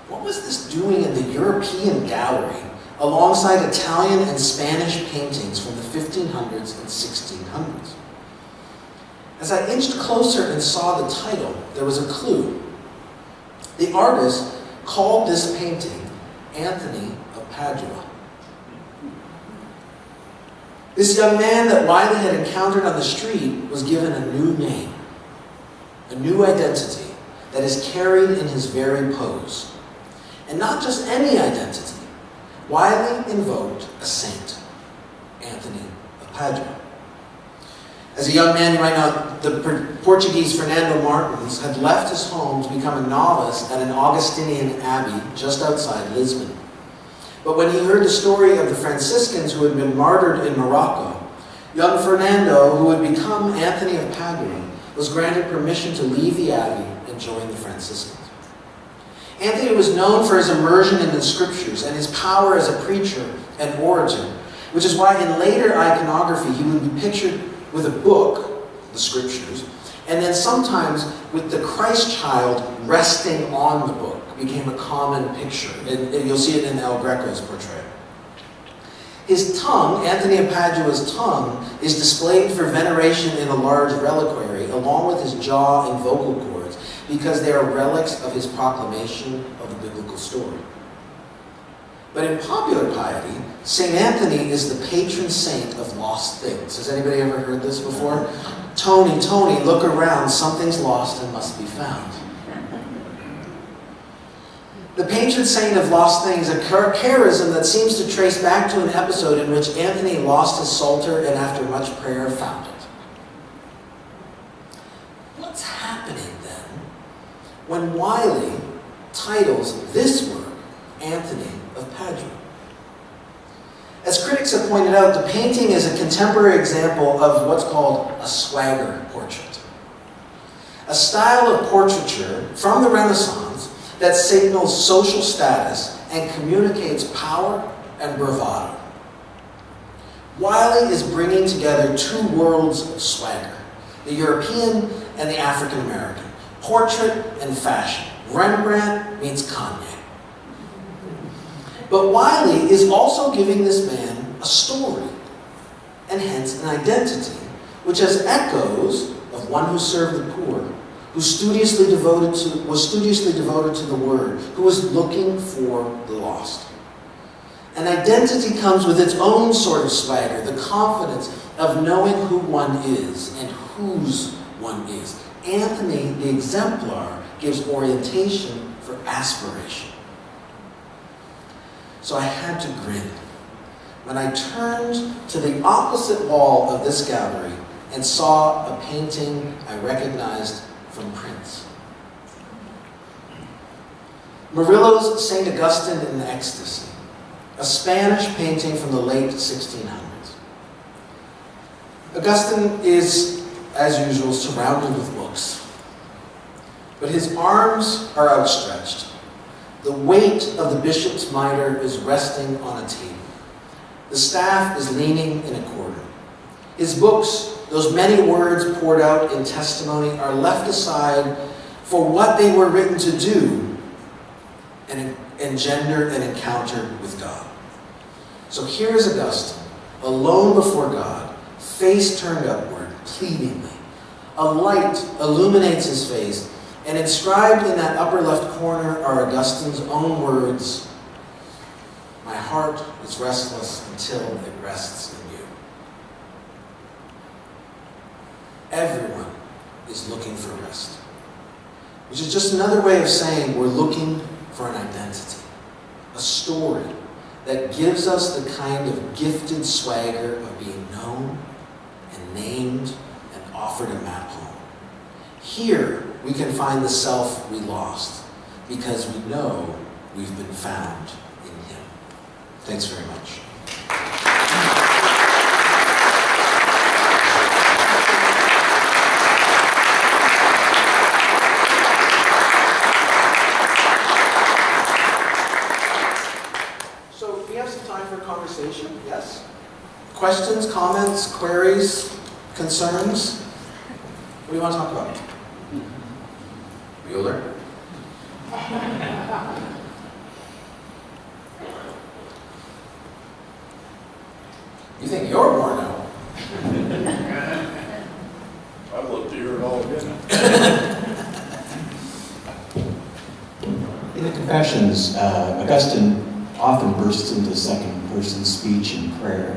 What was this doing in the European gallery alongside Italian and Spanish paintings from the 1500s and 1600s? As I inched closer and saw the title, there was a clue. The artist called this painting Anthony of Padua. This young man that Wiley had encountered on the street was given a new name, a new identity that is carried in his very pose. And not just any identity. Wiley invoked a saint, Anthony of Padua. As a young man, you might know, the Portuguese Fernando Martins had left his home to become a novice at an Augustinian abbey just outside Lisbon. But when he heard the story of the Franciscans who had been martyred in Morocco, young Fernando, who had become Anthony of Padua, was granted permission to leave the abbey and join the Franciscans. Anthony was known for his immersion in the scriptures and his power as a preacher and orator, which is why in later iconography he would be pictured with a book, the scriptures, and then sometimes with the Christ child resting on the book became a common picture. And you'll see it in El Greco's portrait. His tongue, Anthony of Padua's tongue, is displayed for veneration in a large reliquary, along with his jaw and vocal cords, because they are relics of his proclamation of the biblical story. But in popular piety, St. Anthony is the patron saint of lost things. Has anybody ever heard this before? Tony, Tony, look around, something's lost and must be found. The patron saint of lost things, a charism that seems to trace back to an episode in which Anthony lost his psalter and after much prayer found it. What's happening then when Wiley titles this work Anthony of Padua? As critics have pointed out, the painting is a contemporary example of what's called a swagger portrait. A style of portraiture from the Renaissance that signals social status and communicates power and bravado. Wiley is bringing together two worlds of swagger, the European and the African American, portrait and fashion. Rembrandt meets Kanye. But Wiley is also giving this man a story, and hence an identity, which has echoes of one who served the poor, who was studiously devoted to the word, who was looking for the lost. And identity comes with its own sort of swagger, the confidence of knowing who one is and whose one is. Anthony, the exemplar, gives orientation for aspiration. So I had to grin when I turned to the opposite wall of this gallery and saw a painting I recognized from prints. Murillo's St. Augustine in Ecstasy, a Spanish painting from the late 1600s. Augustine is, as usual, surrounded with books, but his arms are outstretched. The weight of the bishop's mitre is resting on a table. The staff is leaning in a corner. His books, those many words poured out in testimony, are left aside for what they were written to do and engender an encounter with God. So here is Augustine, alone before God, face turned upward, pleadingly. A light illuminates his face, and inscribed in that upper left corner are Augustine's own words, "My heart is restless until it rests in you." Everyone is looking for rest, which is just another way of saying we're looking for an identity, a story that gives us the kind of gifted swagger of being known and named and offered a map home. Here, we can find the self we lost because we know we've been found in him. Thanks very much. So we have some time for conversation, yes? Questions, comments, queries, concerns? What do you want to talk about? Bueller? You think you're more now? I'd love to hear it all again. In the Confessions, Augustine often bursts into second-person speech and prayer.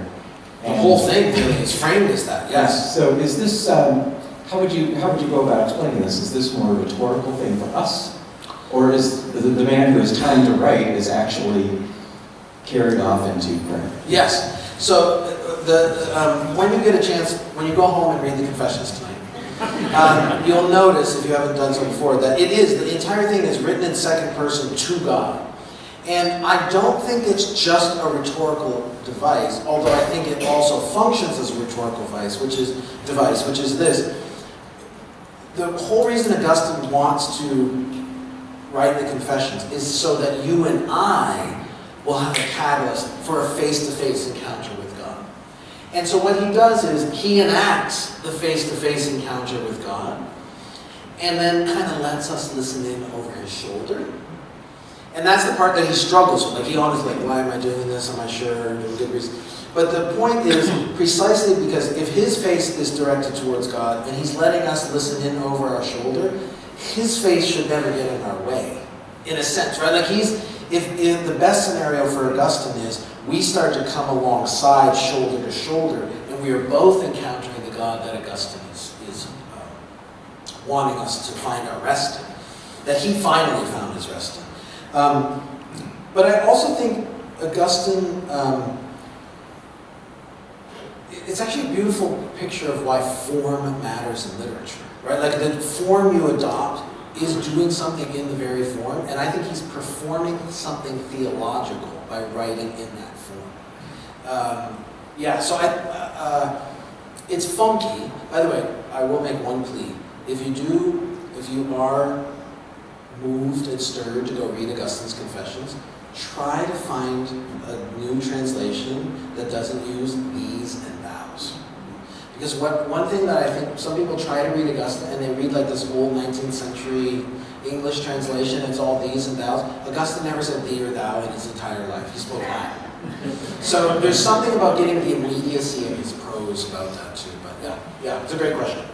The whole thing really is framed as that, yes. So is this, how would you go about explaining this? Is this more a rhetorical thing for us? Or is the man who is trying to write is actually carried off into prayer? Yes. So when you get a chance, when you go home and read the Confessions tonight, you'll notice, if you haven't done so before, that the entire thing is written in second person to God. And I don't think it's just a rhetorical device, although I think it also functions as a rhetorical device, which is this. The whole reason Augustine wants to write the Confessions is so that you and I will have a catalyst for a face-to-face encounter with God. And so what he does is he enacts the face-to-face encounter with God, and then kind of lets us listen in over his shoulder. And that's the part that he struggles with. Like, he always like, why am I doing this? Am I sure? There's good reason. But the point is, precisely because if his face is directed towards God and he's letting us listen in over our shoulder, his face should never get in our way, in a sense, right? Like if the best scenario for Augustine is we start to come alongside shoulder to shoulder, and we are both encountering the God that Augustine is wanting us to find our rest in, that he finally found his rest in. But I also think Augustine, it's actually a beautiful picture of why form matters in literature, right? Like the form you adopt is doing something in the very form, and I think he's performing something theological by writing in that form. So it's funky. By the way, I will make one plea. If you are moved and stirred to go read Augustine's Confessions, try to find a new translation that doesn't use these and thous. Because one thing that I think some people try to read Augustine and they read like this old 19th century English translation, it's all these and thous. Augustine never said thee or thou in his entire life. He spoke Latin. So there's something about getting the immediacy of his prose about that too. But yeah, it's a great question.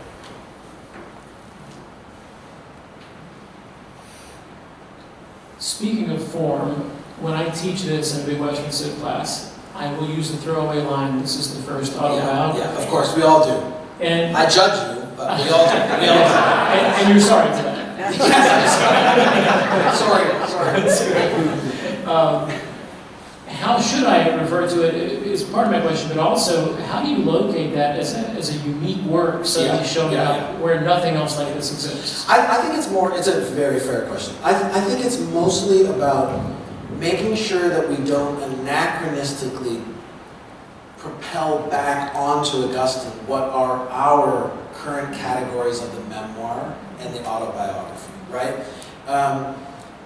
speaking of form, when I teach this in a Big Western Civ class, I will use the throwaway line, this is the first autobiography. Yeah, of course, we all do. And, I judge you, but we all do. We all do. and you're sorry for that. Sorry. How should I refer to it is part of my question, but also, how do you locate that as a unique work suddenly showing up where nothing else like this exists? I think it's a very fair question. I think it's mostly about making sure that we don't anachronistically propel back onto Augustine what are our current categories of the memoir and the autobiography, right?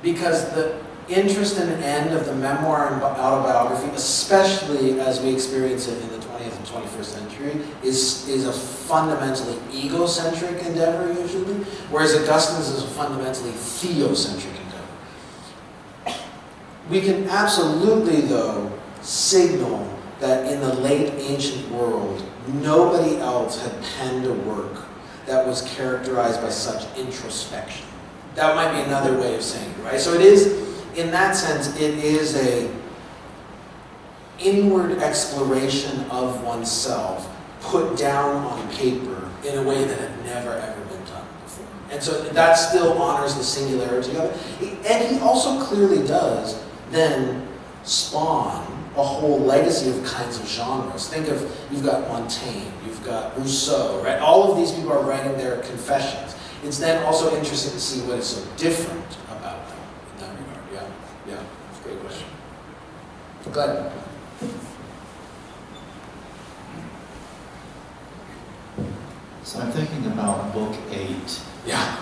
Because the interest and end of the memoir and autobiography, especially as we experience it in the 20th and 21st century, is a fundamentally egocentric endeavor usually, whereas Augustine's is a fundamentally theocentric endeavor. We can absolutely, though, signal that in the late ancient world, nobody else had penned a work that was characterized by such introspection. That might be another way of saying it, right? So it is, in that sense, it is a inward exploration of oneself put down on paper in a way that had never ever been done before. And so that still honors the singularity of it. And he also clearly does then spawn a whole legacy of kinds of genres. Think of, you've got Montaigne, you've got Rousseau, right? All of these people are writing their confessions. It's then also interesting to see what is so different about them in that regard. Yeah, it's a great question. Go ahead. So I'm thinking about Book 8 Yeah.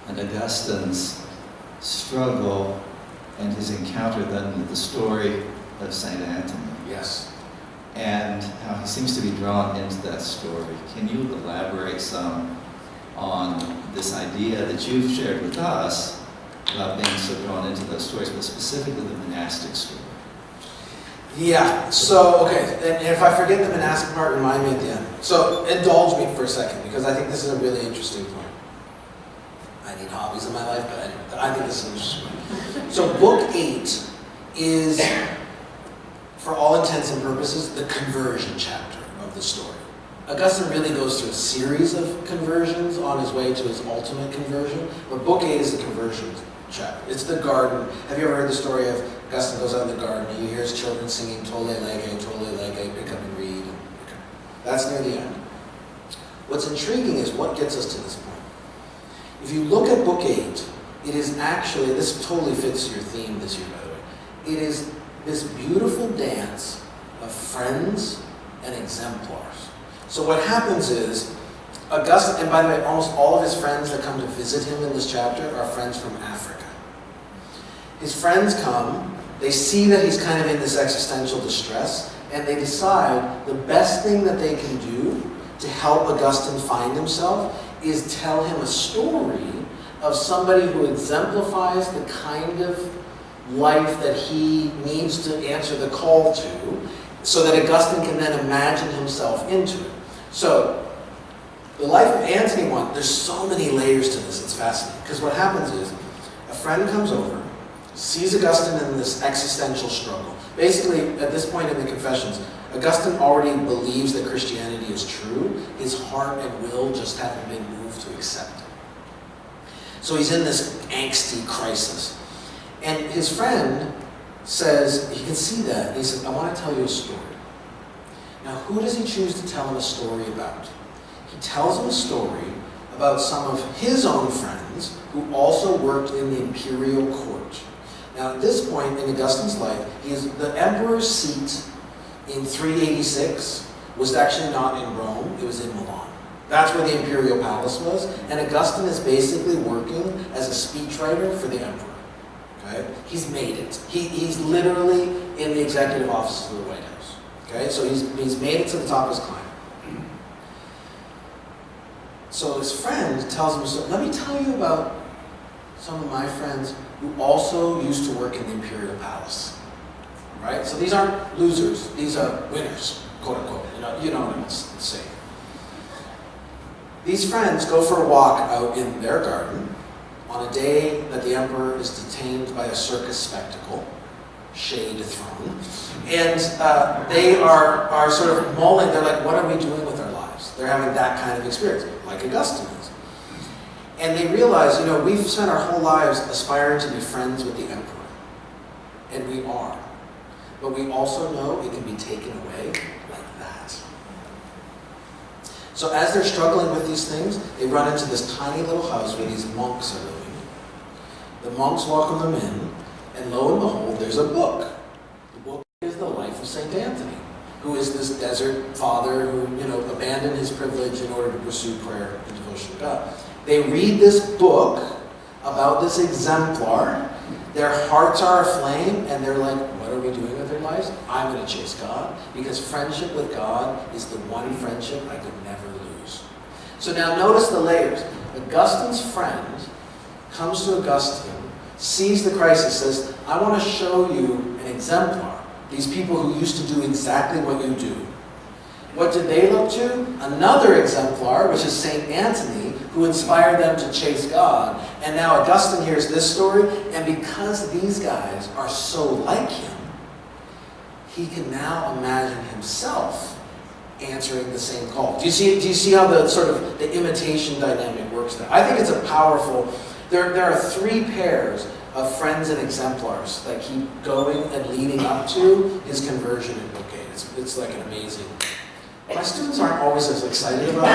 and Augustine's struggle and his encounter then with the story of St. Anthony, Yes. and how he seems to be drawn into that story. Can you elaborate some on this idea that you've shared with us about being so drawn into those stories, but specifically the monastic story? Yeah, so, okay, and if I forget the monastic part, remind me at the end. So, indulge me for a second, because I think this is a really interesting point. I need hobbies in my life, but anyway, I think this is an interesting point. So, Book 8 is, for all intents and purposes, the conversion chapter of the story. Augustine really goes through a series of conversions on his way to his ultimate conversion, but Book 8 is the conversion chapter. It's the garden. Have you ever heard the story of Augustine goes out in the garden, he hears children singing Tolle Lege, pick up and read. That's near the end. What's intriguing is what gets us to this point. If you look at Book 8, it is actually, this totally fits your theme this year, by the way. It is this beautiful dance of friends and exemplars. So what happens is, Augustine, and by the way, almost all of his friends that come to visit him in this chapter are friends from Africa. His friends come, they see that he's kind of in this existential distress, and they decide the best thing that they can do to help Augustine find himself is tell him a story of somebody who exemplifies the kind of life that he needs to answer the call to, so that Augustine can then imagine himself into it. So, the life of Antony there's so many layers to this, it's fascinating. Because what happens is, a friend comes over, sees Augustine in this existential struggle. Basically, at this point in the Confessions, Augustine already believes that Christianity is true. His heart and will just haven't been moved to accept it. So he's in this angsty crisis. And his friend says, he can see that, and he says, I want to tell you a story. Now, who does he choose to tell him a story about? He tells him a story about some of his own friends who also worked in the imperial court. Now, at this point in Augustine's life, the emperor's seat in 386 was actually not in Rome, it was in Milan. That's where the imperial palace was, and Augustine is basically working as a speechwriter for the emperor. Okay? He's made it. He's literally in the executive office of the White House. Okay? So he's made it to the top of his climb. So his friend tells him, so let me tell you about some of my friends who also used to work in the imperial palace. Right? So these aren't losers, these are winners, quote unquote. You know what I'm saying. These friends go for a walk out in their garden on a day that the emperor is detained by a circus spectacle, shade throne, and they are sort of mulling. They're like, what are we doing with our lives? They're having that kind of experience, like Augustine is. And they realize, we've spent our whole lives aspiring to be friends with the emperor. And we are. But we also know it can be taken away like that. So as they're struggling with these things, they run into this tiny little house where these monks are living. The monks welcome them in, and lo and behold, there's a book. The book is the life of St. Anthony, who is this desert father who, abandoned his privilege in order to pursue prayer and devotion to God. They read this book about this exemplar. Their hearts are aflame, and they're like, what are we doing with our lives? I'm going to chase God, because friendship with God is the one friendship I could never lose. So now notice the layers. Augustine's friend comes to Augustine, sees the crisis, says, I want to show you an exemplar. These people who used to do exactly what you do. What did they look to? Another exemplar, which is St. Anthony, who inspired them to chase God. And now Augustine hears this story, and because these guys are so like him, he can now imagine himself answering the same call. Do you see how the imitation dynamic works there? I think it's a powerful. There are three pairs of friends and exemplars that keep going and leading up to his conversion in Book 8. It's like an amazing. My students aren't always as excited about it.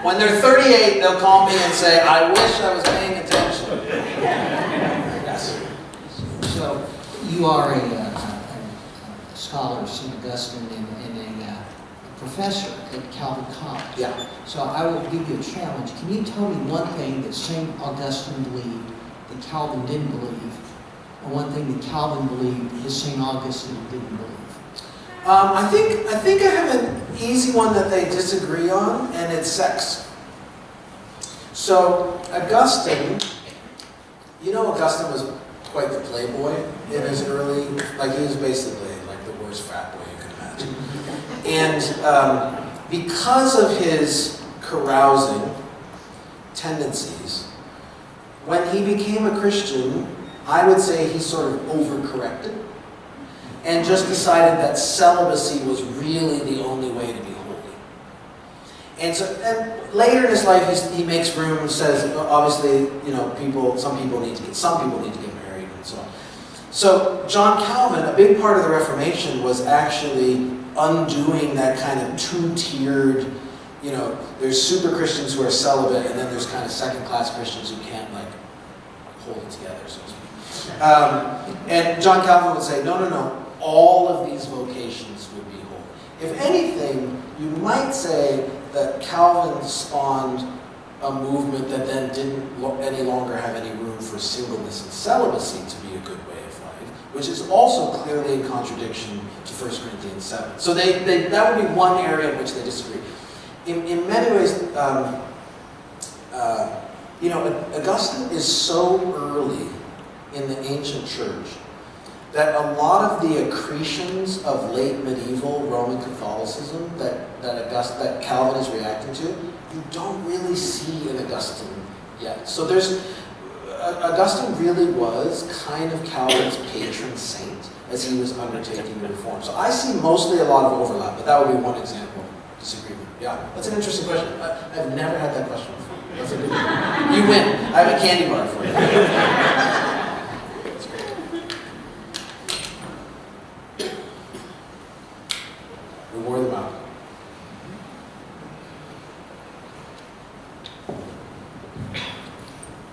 When they're 38, they'll call me and say, I wish I was paying attention. Yes. So you are a scholar of St. Augustine and a professor at Calvin College. Yeah. So I will give you a challenge. Can you tell me one thing that St. Augustine believed that Calvin didn't believe, and one thing that Calvin believed that St. Augustine didn't believe? I think I have an easy one that they disagree on, and it's sex. So Augustine, Augustine was quite the playboy in his early, he was basically like the worst frat boy you can imagine. And because of his carousing tendencies, when he became a Christian, I would say he sort of overcorrected and just decided that celibacy was really the only way to be holy. And later in his life, he makes room and says, obviously, some people need to get married and so on. So John Calvin, a big part of the Reformation was actually undoing that kind of two-tiered, there's super Christians who are celibate, and then there's kind of second-class Christians who can't hold it together, so to speak. And John Calvin would say, no. All of these vocations would be holy. If anything, you might say that Calvin spawned a movement that then didn't any longer have any room for singleness and celibacy to be a good way of life, which is also clearly in contradiction to 1 Corinthians 7. So that would be one area in which they disagree. In many ways, Augustine is so early in the ancient church that a lot of the accretions of late medieval Roman Catholicism that Calvin is reacting to, you don't really see in Augustine yet. So Augustine really was kind of Calvin's patron saint as he was undertaking the reform. So I see mostly a lot of overlap, but that would be one example of disagreement. Yeah, that's an interesting question. I've never had that question before. That's a good one. You win. I have a candy bar for you. We wore them out.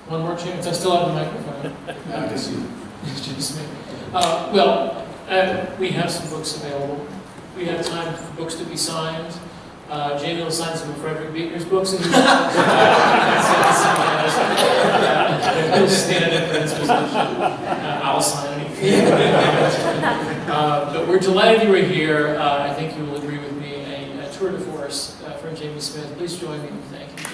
One more chance. I still have the microphone. Excuse me. We have some books available. We have time for books to be signed. Jamie will sign some of Frederick Buechner's books. And he'll stand in for his position. I'll sign anything. But we're delighted you were here. I think you will agree with me. A tour de force for Jamie Smith. Please join me in thanking you.